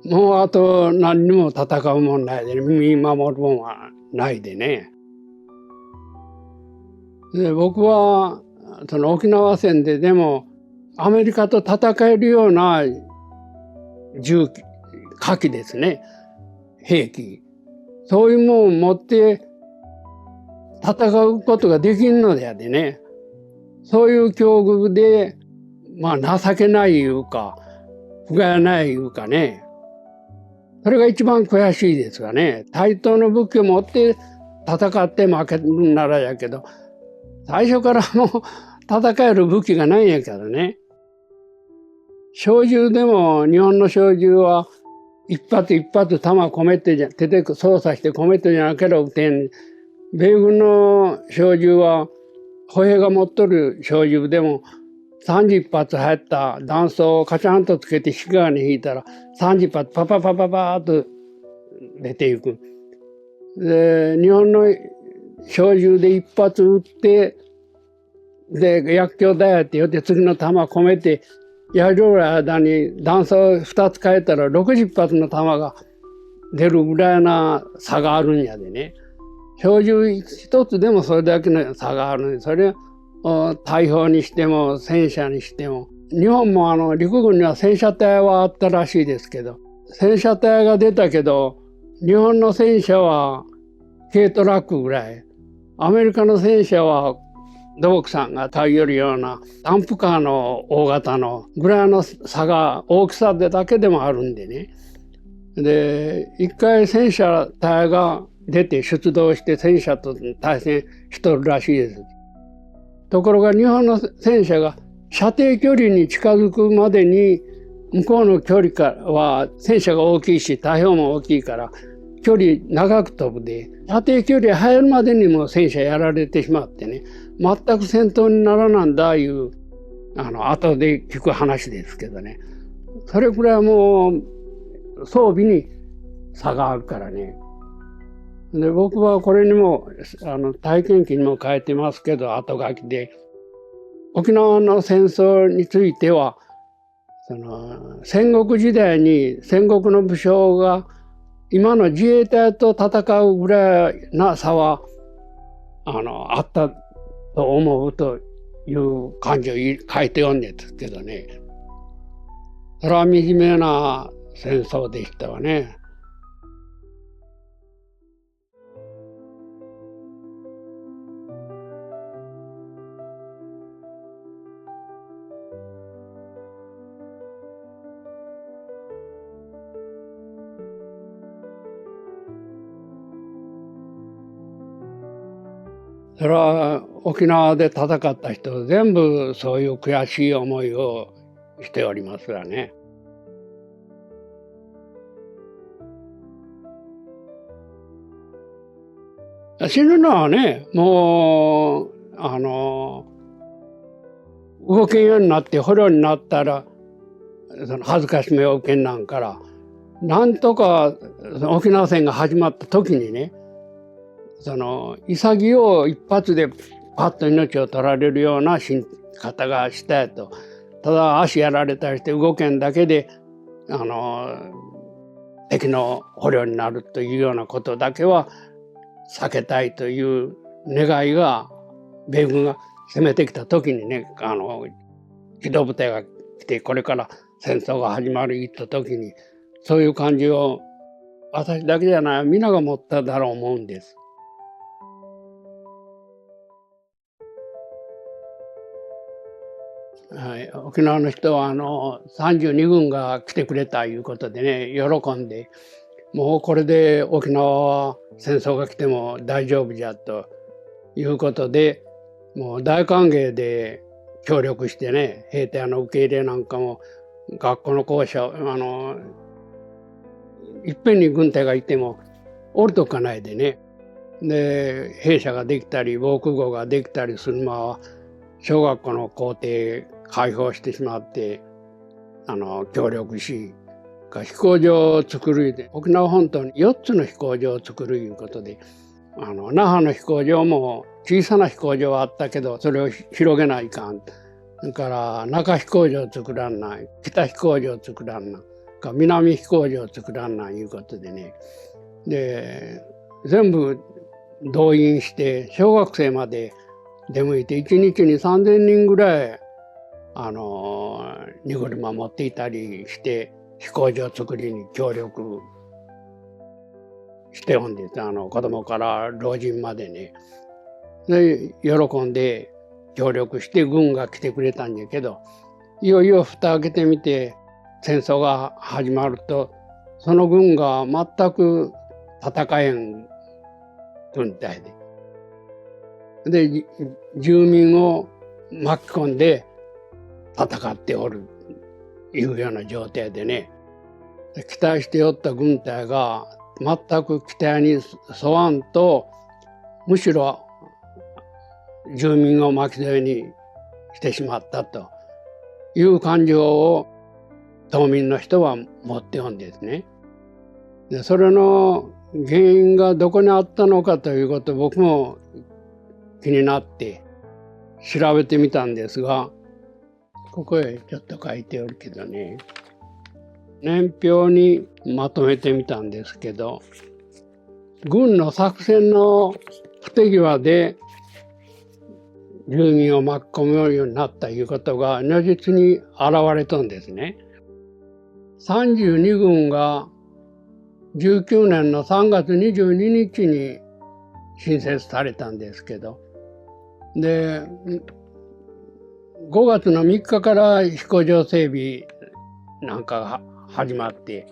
もうあと何にも戦うもんないでね、見守るもんはないでね。で、僕はその沖縄戦ででもアメリカと戦えるような火器ですね、兵器。そういうものを持って戦うことができんのでやでね。そういう境遇で、まあ情けないいうか、不甲斐ないいうかね。それが一番悔しいですわね。対等の武器を持って戦って負けるならやけど、最初からもう戦える武器がないんやからね。小銃でも日本の小銃は一発一発弾込めて手で操作して込めてじゃなければ撃てん。米軍の小銃は歩兵が持っとる小銃でも30発入った弾倉をカチャンとつけて引き側に引いたら30発パパパパパーっと出ていく。で、日本の小銃で一発撃って、で、薬莢だやって言って次の弾込めて、やりおる間に弾倉2つ変えたら60発の弾が出るぐらいな差があるんやでね。小銃一つでもそれだけの差があるんで、それを大砲にしても戦車にしても。日本も陸軍には戦車隊はあったらしいですけど、戦車隊が出たけど、日本の戦車は軽トラックぐらい。アメリカの戦車は土木さんが頼るようなダンプカーの大型のぐらいの差が大きさでだけでもあるんでね。で、一回戦車隊が出て出動して戦車と対戦しとるらしいです。ところが日本の戦車が射程距離に近づくまでに向こうの距離からは戦車が大きいし大砲も大きいから距離長く飛ぶで、射程距離入るまでにも戦車やられてしまってね、全く戦闘にならなんだいう、後で聞く話ですけどね。それくらいもう、装備に差があるからね。で、僕はこれにも、体験記にも書いてますけど、後書きで、沖縄の戦争については、戦国時代に戦国の武将が今の自衛隊と戦うぐらいな差はあったと思うという感じを書いて読んでんですけどね。それは惨めな戦争でしたわね。それは沖縄で戦った人全部そういう悔しい思いをしておりますがね。死ぬのはね、もう動けんようになって捕虜になったらその恥ずかしめを受けんなんから、なんとか沖縄戦が始まった時にね、潔を一発でパッと命を取られるような死に方がしたやと。ただ足やられたりして動けんだけで敵の捕虜になるというようなことだけは避けたいという願いが米軍が攻めてきた時にね、機動部隊が来てこれから戦争が始まる言った時にそういう感じを私だけじゃない皆が持っただろう思うんです。はい、沖縄の人は32軍が来てくれたいうことでね、喜んで、もうこれで沖縄は戦争が来ても大丈夫じゃということで、もう大歓迎で協力してね、兵隊の受け入れなんかも学校の校舎いっぺんに軍隊がいてもおるとかないでね、で兵舎ができたり防空壕ができたりする間は小学校の校庭開放してしまって協力し、飛行場を作るで、沖縄本島に4つの飛行場を作るいうことで、那覇の飛行場も小さな飛行場はあったけど、それを広げないかん。それから中飛行場を作らんない、北飛行場を作らんない、南飛行場を作らんないいうことでね。で、全部動員して小学生まで出向いて、1日に3000人ぐらい荷車持っていたりして飛行場作りに協力しておんです。子供から老人までね。で、喜んで協力して軍が来てくれたんやけど、いよいよ蓋開けてみて戦争が始まると、その軍が全く戦えん軍隊で、住民を巻き込んで戦っておるいうような状態でね、期待しておった軍隊が全く期待に沿わんと、むしろ住民を巻き添えにしてしまったという感情を島民の人は持っておんですね。で、それの原因がどこにあったのかということを僕も気になって調べてみたんですが、ここへちょっと書いておるけどね、年表にまとめてみたんですけど、軍の作戦の不手際で住民を巻き込むようになったいうことが如実に現れたんですね。32軍が19年の3月22日に新設されたんですけど、で、5月の3日から飛行場整備なんかが始まって、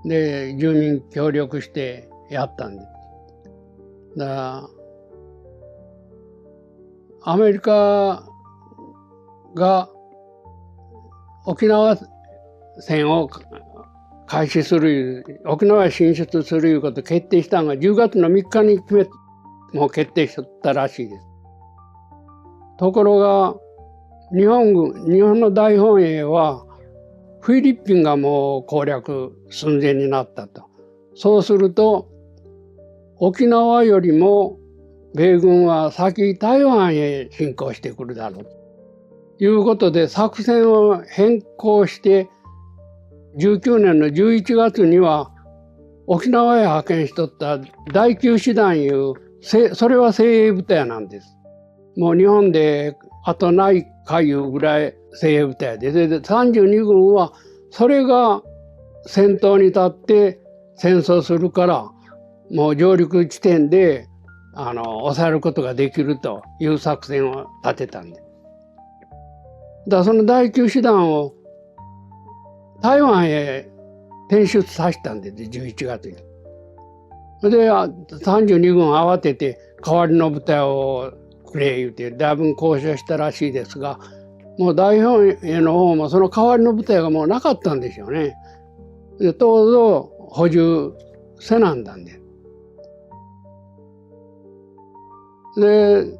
で、住民協力してやったんです。だからアメリカが沖縄戦を開始する、沖縄へ進出するいうことを決定したのが10月の3日にもう決定しとったらしいです。ところが日本の大本営はフィリピンがもう攻略寸前になったと。そうすると沖縄よりも米軍は先台湾へ侵攻してくるだろうということで作戦を変更して、19年の11月には沖縄へ派遣しとった第9師団いうそれは精鋭部隊なんです。もう日本であとないかいうぐらい精鋭部隊で、32軍はそれが先頭に立って戦争するから、もう上陸地点で抑えることができるという作戦を立てたんで。だからその第9師団を台湾へ転出させたんです、11月に。で、32軍慌てて代わりの部隊をくれ言うて、だいぶ交渉したらしいですが、もう大本営の方もその代わりの部隊がもうなかったんでしょうね。で、とうとう補充せなんだんで。で、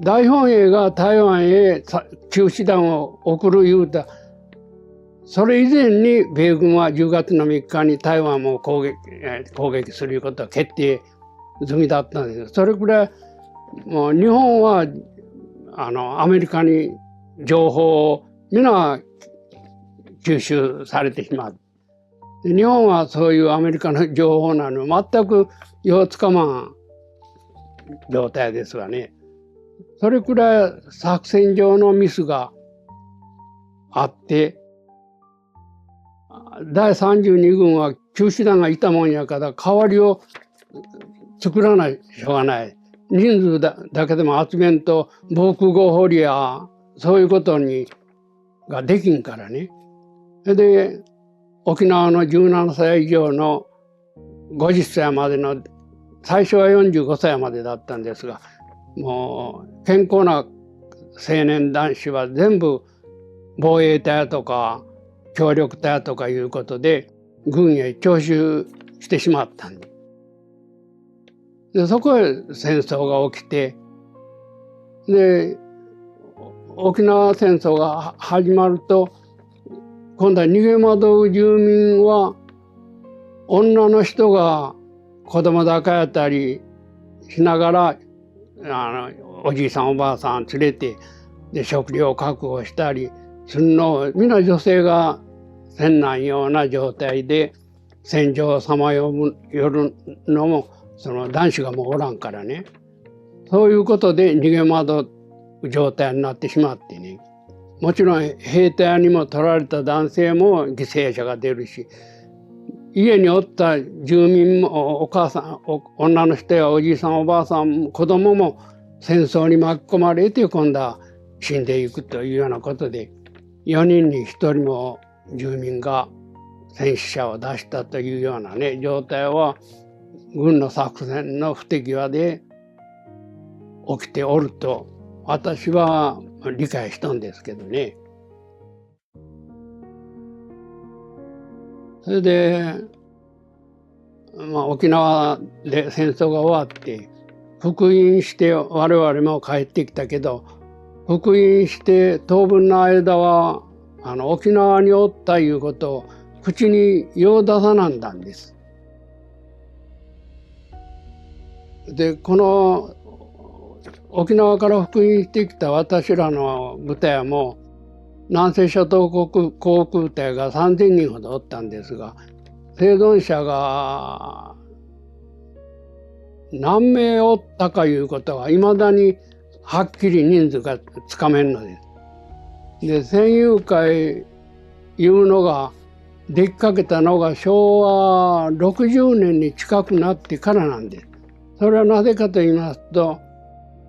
大本営が台湾へ9師団を送る言うた、それ以前に米軍は10月の3日に台湾を攻撃することは決定済みだったんです。それくらいもう日本はアメリカに情報を皆吸収されてしまう。日本はそういうアメリカの情報なの全くようつかまん状態ですわね。それくらい作戦上のミスがあって、第32軍は9師団がいたもんやから代わりを作らないしょうがない。人数だけでも集めんと防空壕掘りやそういうことができんからね。で、沖縄の17歳以上の50歳までの、最初は45歳までだったんですが、もう健康な青年男子は全部防衛隊とか協力隊とかいうことで軍へ徴収してしまったんで、そこへ戦争が起きて、で沖縄戦争が始まると今度は逃げ惑う住民は女の人が子供抱えたりしながらおじいさんおばあさん連れてで食料を確保したりするのを皆女性がせんなんような状態で戦場をさまよるのもその男子がもうおらんからね、そういうことで逃げ惑う状態になってしまってね、もちろん兵隊にも取られた男性も犠牲者が出るし、家におった住民もお母さん女の人やおじいさんおばあさん子供も戦争に巻き込まれて今度は死んでいくというようなことで、4人に1人も住民が戦死者を出したというようなね状態は軍の作戦の不手際で起きておると私は理解したんですけどね。それで、沖縄で戦争が終わって復員して我々も帰ってきたけど、復員して当分の間は沖縄におったいうことを口によう出さなんだんです。でこの沖縄から復員してきた私らの部隊も南西諸島航空隊が3000人ほどおったんですが、生存者が何名おったかいうことはいまだにはっきり人数がつかめんのです。で戦友会いうのができかけたのが昭和60年に近くなってからなんです。それはなぜかと言いますと、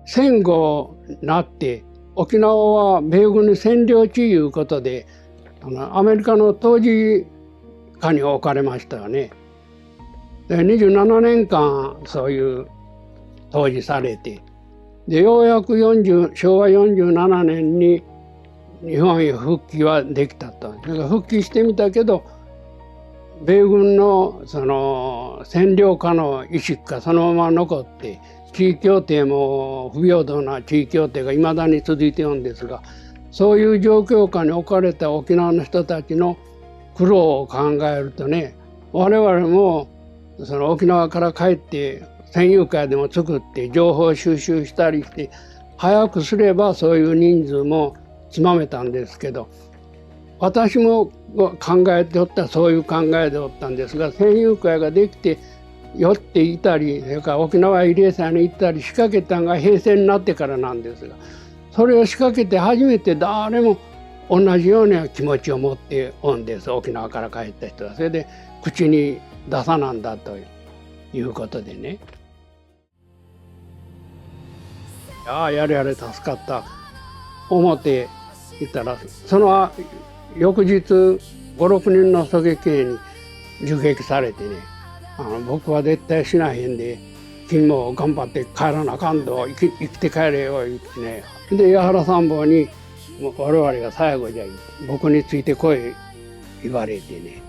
戦後になって沖縄は米軍に占領地いうことでアメリカの統治下に置かれましたよね。で27年間そういう統治されて、でようやく昭和47年に日本へ復帰はできたと。だから復帰してみたけど米軍のその占領下の意識がそのまま残って、地位協定も不平等な地位協定がいまだに続いているんですが、そういう状況下に置かれた沖縄の人たちの苦労を考えるとね、我々もその沖縄から帰って戦友会でも作って情報収集したりして早くすればそういう人数もつまめたんですけど、私も考えておったそういう考えでおったんですが、戦友会ができて寄っていたり、それから沖縄慰霊祭に行ったり仕掛けたのが平成になってからなんですが、それを仕掛けて初めて誰も同じような気持ちを持っておんです、沖縄から帰った人は。それで口に出さなんだということでね、やれやれ助かった思っていたら、その翌日5、6人の狙撃兵に銃撃されてね、僕は絶対死なへんで、君も頑張って帰らなあかんと、生きて帰れよ言ってね。で矢原参謀に我々が最後じゃ僕についてこい言われてね。